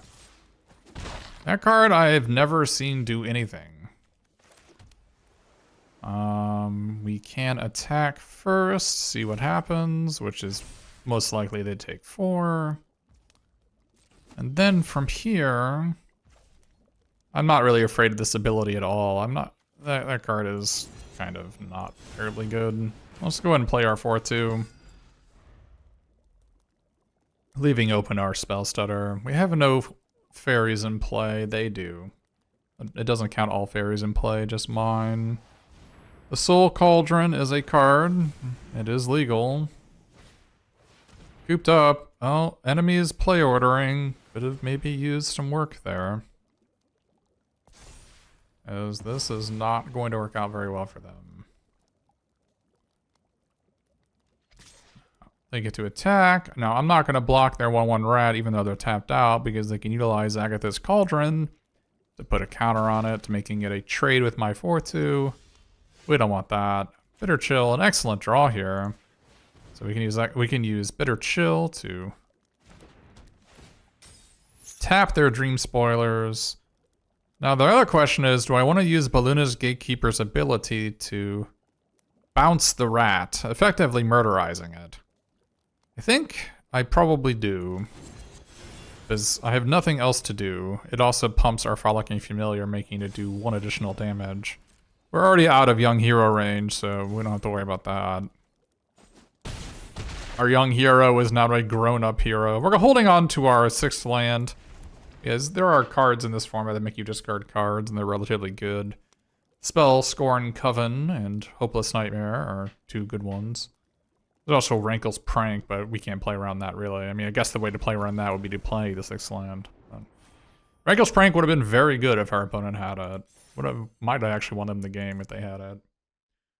That card I've never seen do anything. We can attack first, see what happens, which is most likely they take 4. And then from here, I'm not really afraid of this ability at all. I'm not that card is kind of not terribly good. Let's go ahead and play our 4/2. Leaving open our spell stutter. We have no fairies in play. They do. It doesn't count all fairies in play, just mine. The Soul Cauldron is a card. It is legal. Cooped up. Oh, enemies play ordering. Could have maybe used some work there. As this is not going to work out very well for them. They get to attack. Now, I'm not going to block their 1/1 rat even though they're tapped out because they can utilize Agatha's Cauldron to put a counter on it, making it a trade with my 4/2. We don't want that. Bitter Chill, an excellent draw here. So we can use that. We can use Bitter Chill to tap their Dream Spoilers. Now the other question is, do I want to use Balluna's Gatekeeper's ability to bounce the rat, effectively murderizing it? I think I probably do, because I have nothing else to do. It also pumps our Frolicking Familiar, making it do 1 additional damage. We're already out of Young Hero range, so we don't have to worry about that. Our young hero is now a grown-up hero. We're holding on to our 6th land, because there are cards in this format that make you discard cards, and they're relatively good. Spell, Scorn, Coven, and Hopeless Nightmare are 2 good ones. There's also Rankle's Prank, but we can't play around that, really. I mean, I guess the way to play around that would be to play the 6th land. But Rankle's Prank would have been very good if our opponent had it. Might have actually won them the game if they had it.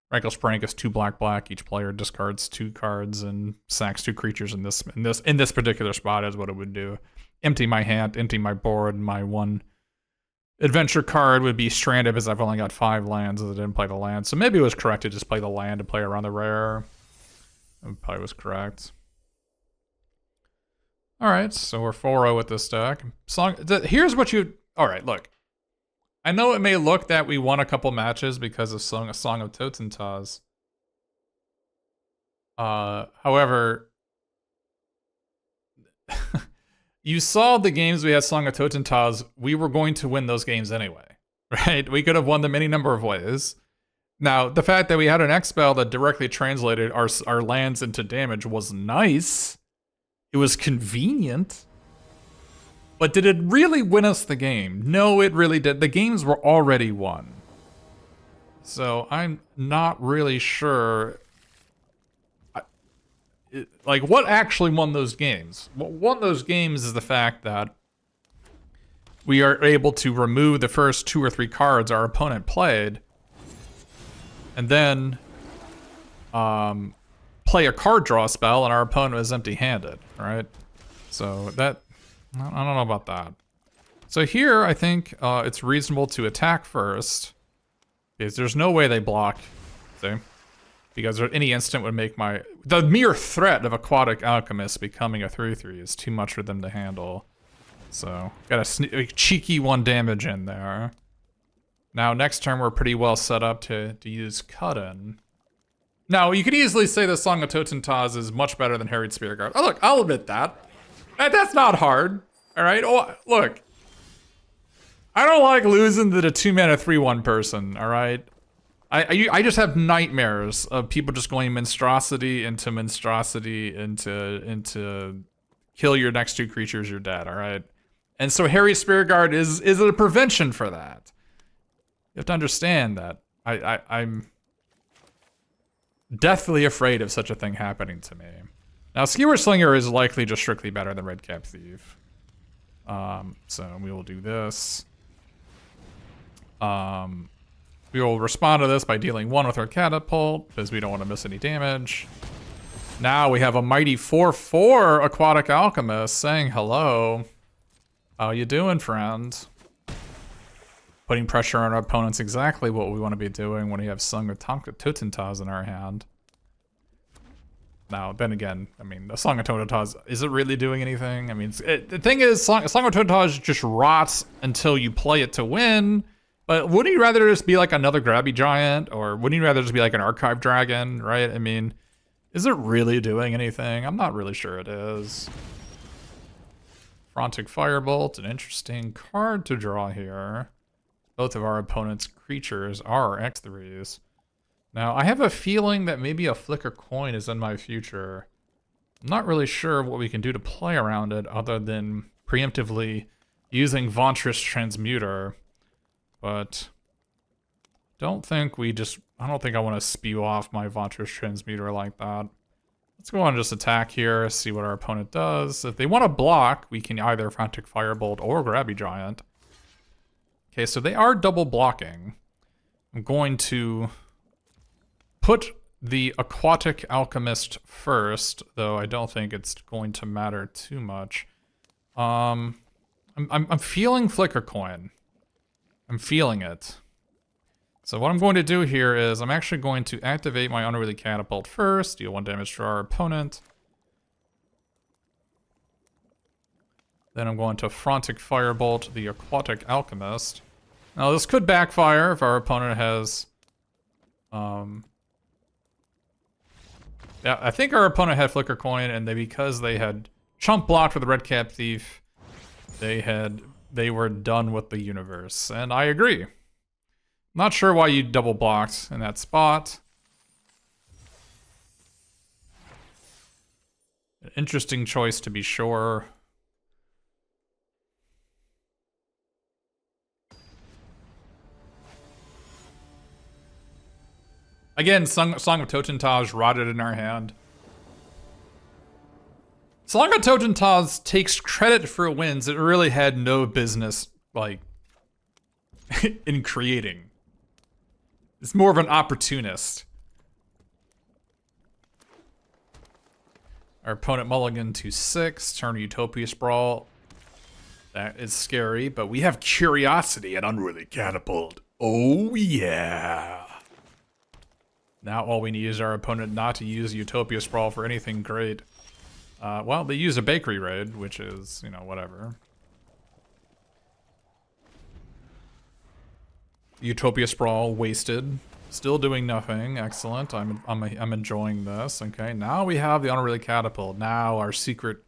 Rankle's Prank is 2 black. Each player discards 2 cards and sacks 2 creatures in this particular spot is what it would do. Empty my hand, empty my board, my 1 adventure card would be stranded because I've only got 5 lands as I didn't play the land. So maybe it was correct to just play the land and play around the rare. It probably was correct. Alright, so we're 4-0 with this deck. Here's what you... Alright, look. I know it may look that we won a couple matches because of Song of Totentaz. However, you saw the games we had Song of Totentaz, we were going to win those games anyway, right? We could have won them any number of ways. Now, the fact that we had an X-Spell that directly translated our lands into damage was nice. It was convenient. But did it really win us the game? No, it really did. The games were already won. So I'm not really sure. Like, what actually won those games? What won those games is the fact that we are able to remove the first 2 or 3 cards our opponent played, and then play a card draw spell, and our opponent was empty-handed, right? So that... I don't know about that. So here, I think it's reasonable to attack first, because there's no way they block, see? Because any instant would make my... The mere threat of Aquatic Alchemist becoming a 3/3 is too much for them to handle. So, got a cheeky 1 damage in there. Now, next turn, we're pretty well set up to use Cut-In. Now, you could easily say the Song of Totentaz is much better than Harried Spearguard. Oh, look, I'll admit that. That's not hard, all right? Oh, look, I don't like losing to the 2-mana 3/1 person, all right? I just have nightmares of people just going monstrosity into kill your next 2 creatures, you're dead, all right? And so Harry Spearguard is a prevention for that. You have to understand that I'm deathly afraid of such a thing happening to me. Now, Skewer Slinger is likely just strictly better than Redcap Thief. So we will do this. We will respond to this by dealing 1 with our Catapult, because we don't want to miss any damage. Now we have a mighty 4/4 Aquatic Alchemist saying hello. How you doing, friend? Putting pressure on our opponents, exactly what we want to be doing when we have Song of Totentaz in our hand. Now, then again, I mean, the Song of Totentaz, is it really doing anything? I mean, the thing is, Song of Totentaz just rots until you play it to win. But wouldn't you rather just be like another Grabby Giant? Or wouldn't you rather just be like an Archive Dragon, right? I mean, is it really doing anything? I'm not really sure it is. Frantic Firebolt, an interesting card to draw here. Both of our opponent's creatures are X3s. Now, I have a feeling that maybe a Flicker Coin is in my future. I'm not really sure what we can do to play around it other than preemptively using Ventress Transmuter. But I don't think I want to spew off my Ventress Transmuter like that. Let's go on and just attack here, see what our opponent does. If they want to block, we can either Frantic Firebolt or Grabby Giant. Okay, so they are double blocking. I'm going to put the Aquatic Alchemist first, though I don't think it's going to matter too much. I'm feeling Flicker Coin. I'm feeling it. So what I'm going to do here is I'm actually going to activate my Unruly Catapult first, deal 1 damage to our opponent. Then I'm going to Frantic Firebolt the Aquatic Alchemist. Now this could backfire if our opponent has... Yeah, I think our opponent had Flicker Coin, and because they had chump blocked with the Red Cap Thief, they were done with the universe. And I agree. Not sure why you double blocked in that spot. An interesting choice to be sure. Again, Song of Totentaj rotted in our hand. Song of Totentaj takes credit for wins it really had no business, like, in creating. It's more of an opportunist. Our opponent mulligan to 6, turn Utopia Sprawl. That is scary, but we have Curiosity and Unruly Catapult. Oh yeah. Now all we need is our opponent not to use Utopia Sprawl for anything great. Well, they use a Bakery Raid, which is, you know, whatever. Utopia Sprawl wasted. Still doing nothing. Excellent. I'm enjoying this. Okay, now we have the Unruly Catapult. Now our secret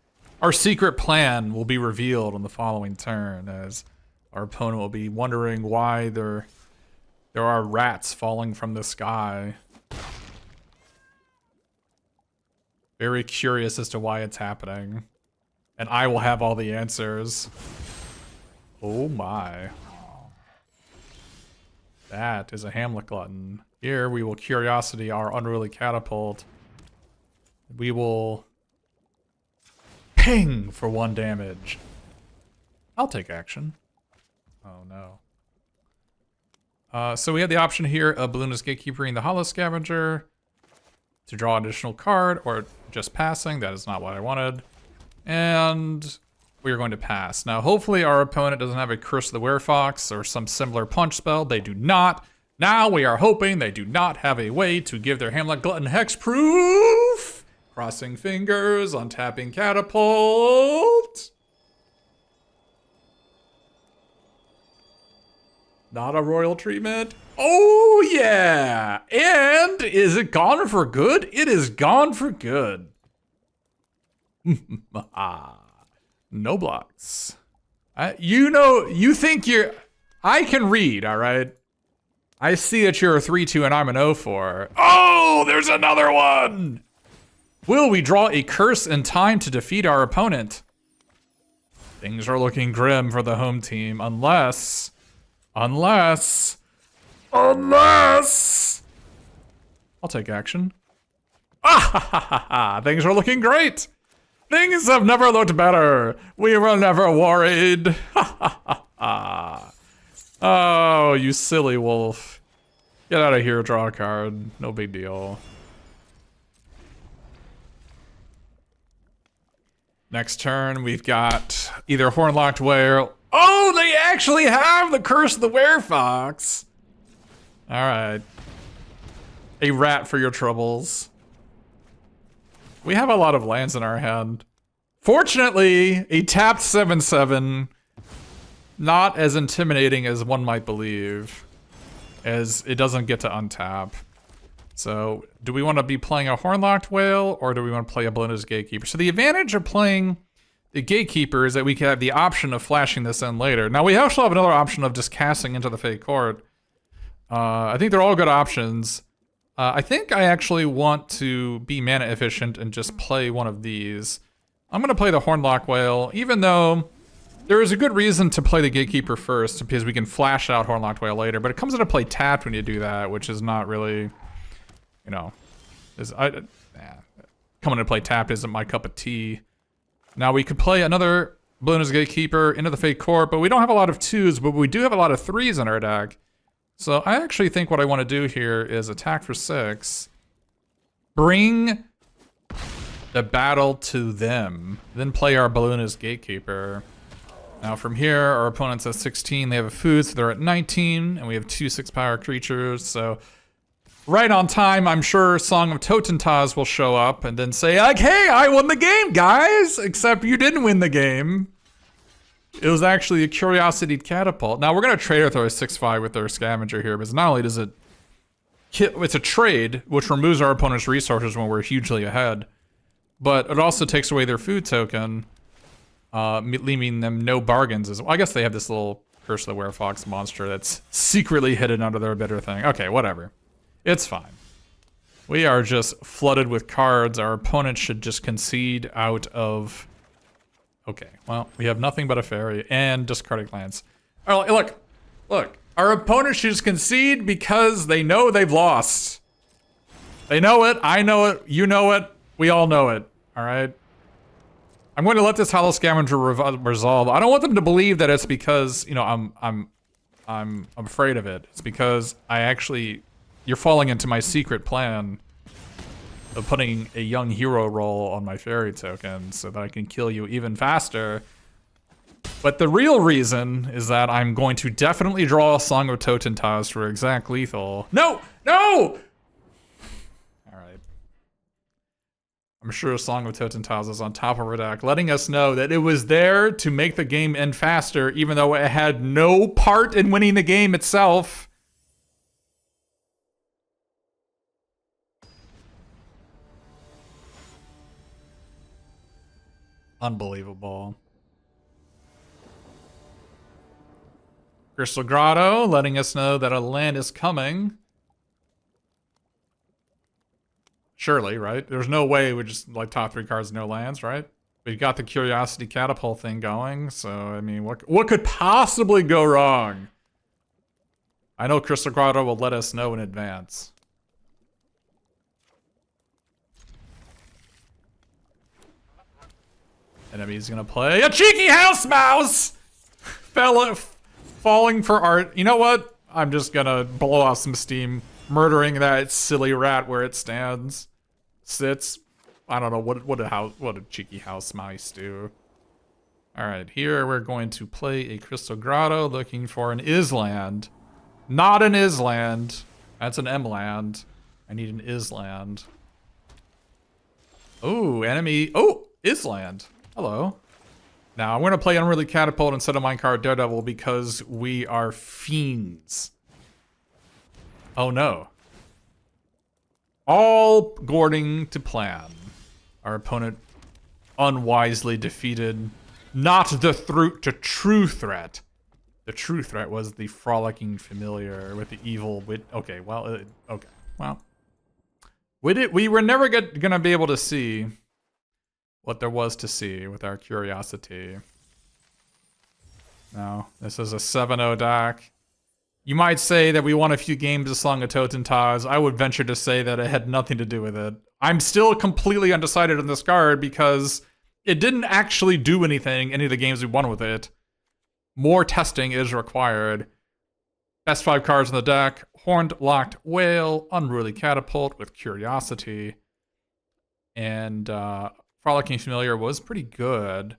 plan will be revealed on the following turn, as our opponent will be wondering why there are rats falling from the sky. Very curious as to why it's happening. And I will have all the answers. Oh my. That is a Hamlet Glutton. Here we will Curiosity our Unruly Catapult. We will ping for 1 damage. I'll take action. Oh no. So we have the option here of Balloonist Gatekeepering the Hollow Scavenger to draw an additional card, or just passing. That is not what I wanted. And we are going to pass. Now, hopefully our opponent doesn't have a Curse of the Werefox or some similar punch spell. They do not. Now we are hoping they do not have a way to give their Hamlet Glutton hexproof. Crossing fingers, untapping Catapult. Not a royal treatment. Oh yeah! And is it gone for good? It is gone for good. No blocks. You think you're... I can read, all right? I see that you're a 3-2 and I'm an 0-4. Oh, there's another one! Will we draw a curse in time to defeat our opponent? Things are looking grim for the home team, unless... I'll take action. Ah ha ha ha ha! Things are looking great! Things have never looked better. We were never worried. Ha ha ha ha. Oh, you silly wolf. Get out of here, draw a card. No big deal. Next turn, we've got either Hornlocked Whale. Oh, they actually have the Curse of the Werefox. All right. A rat for your troubles. We have a lot of lands in our hand. Fortunately, a tapped 7/7, not as intimidating as one might believe, as it doesn't get to untap. So, do we want to be playing a Hornlocked Whale, or do we want to play a Balloonist Gatekeeper? So the advantage of playing the Gatekeeper is that we can have the option of flashing this in later. Now, we also have another option of just casting into the Fake Court. I think they're all good options. I think I actually want to be mana efficient and just play one of these. I'm going to play the Hornlock Whale, even though there is a good reason to play the Gatekeeper first, because we can flash out Hornlocked Whale later, but it comes into play tapped when you do that, which is not really, you know, coming into play tapped isn't my cup of tea. Now we could play another Bloon's Gatekeeper into the Fake Court, but we don't have a lot of 2s, but we do have a lot of 3s in our deck. So I actually think what I want to do here is attack for 6, bring the battle to them, then play our Balloonist Gatekeeper. Now from here, our opponent's at 16, they have a food, so they're at 19, and we have 2 6-power creatures, so right on time, I'm sure Song of Totentaz will show up and then say, like, hey, I won the game, guys! Except you didn't win the game. It was actually a Curiosity Catapult. Now, we're going to trade with our 6/5 with our Scavenger here, because not only does it... It's a trade, which removes our opponent's resources when we're hugely ahead, but it also takes away their food token, leaving them no bargains as well. I guess they have this little Curse of the Werefox monster that's secretly hidden under their bitter thing. Okay, whatever. It's fine. We are just flooded with cards. Our opponent should just concede out of... Okay, well, we have nothing but a fairy and discarded lands. Oh, look. Our opponent should just concede because they know they've lost. They know it, I know it, you know it, we all know it, all right? I'm going to let this Hollow Scavenger resolve. I don't want them to believe that it's because, you know, I'm afraid of it. It's because I actually... You're falling into my secret plan of putting a young hero roll on my fairy token so that I can kill you even faster. But the real reason is that I'm going to definitely draw a Song of Totentaz for exact lethal. No! No! Alright. I'm sure Song of Totentaz is on top of our deck, letting us know that it was there to make the game end faster, even though it had no part in winning the game itself. Unbelievable. Crystal Grotto letting us know that a land is coming. Surely, right? There's no way we just like top 3 cards, no lands, right? We got the Curiosity Catapult thing going, so I mean, what could possibly go wrong? I know Crystal Grotto will let us know in advance. Enemy's gonna play a cheeky house mouse! Falling for art. You know what? I'm just gonna blow off some steam, murdering that silly rat where it stands. Sits. I don't know, what a cheeky house mouse do. Alright, here we're going to play a Crystal Grotto, looking for an Island. Not an Island. That's an M-land. I need an Island. Oh, enemy. Oh, Island. Hello. Now, I'm going to play Unruly Catapult instead of Minecart Daredevil because we are fiends. Oh no. All according to plan. Our opponent unwisely defeated not the true threat. The true threat was the Frolicking Familiar with the evil wit. Okay, well, okay, well. We were never gonna be able to see what there was to see with our curiosity. No, this is a 7-0 deck. You might say that we won a few games of Song of Totentaz. I would venture to say that it had nothing to do with it. I'm still completely undecided on this card because it didn't actually do anything any of the games we won with it. More testing is required. Best 5 cards in the deck: Horned Locked Whale, Unruly Catapult with Curiosity, and Frolicking Familiar was pretty good.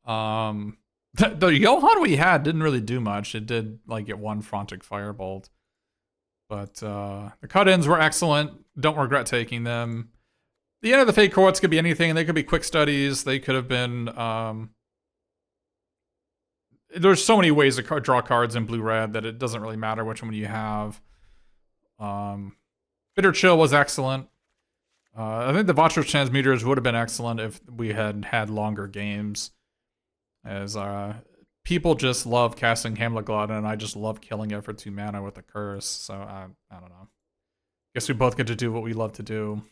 The Johan we had didn't really do much. It did like get 1 Frantic Firebolt. But the cut-ins were excellent. Don't regret taking them. The end of the Fake Courts could be anything. They could be quick studies. They could have been... there's so many ways to draw cards in blue-red that it doesn't really matter which one you have. Bitter Chill was excellent. I think the Votra's Transmuters would have been excellent if we had had longer games. As people just love casting Hamlet Glutton, and I just love killing it for 2 mana with a curse. So I don't know. Guess we both get to do what we love to do.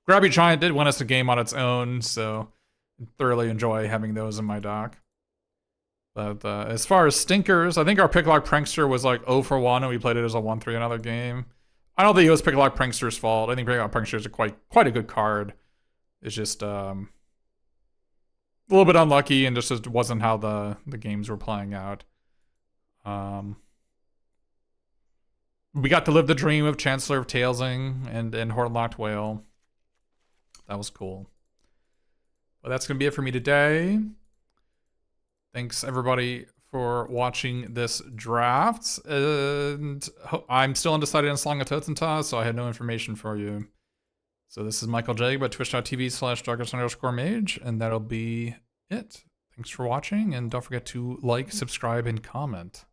Grabby Giant did win us a game on its own, so I thoroughly enjoy having those in my dock. But as far as stinkers, I think our Picklock Prankster was like 0 for 1, and we played it as a 1-3 another game. I don't think it was Picklock Prankster's fault. I think Picklock Prankster is quite a good card. It's just a little bit unlucky, and just wasn't how the games were playing out. We got to live the dream of Chancellor of Talesing and Hornlocked Whale. That was cool. But that's going to be it for me today. Thanks, everybody, for watching this draft. And I'm still undecided on Slang of Totentas, so I have no information for you. So this is Michael Jacob at twitch.tv/darkest_mage, and that'll be it. Thanks for watching, and don't forget to like, subscribe, and comment.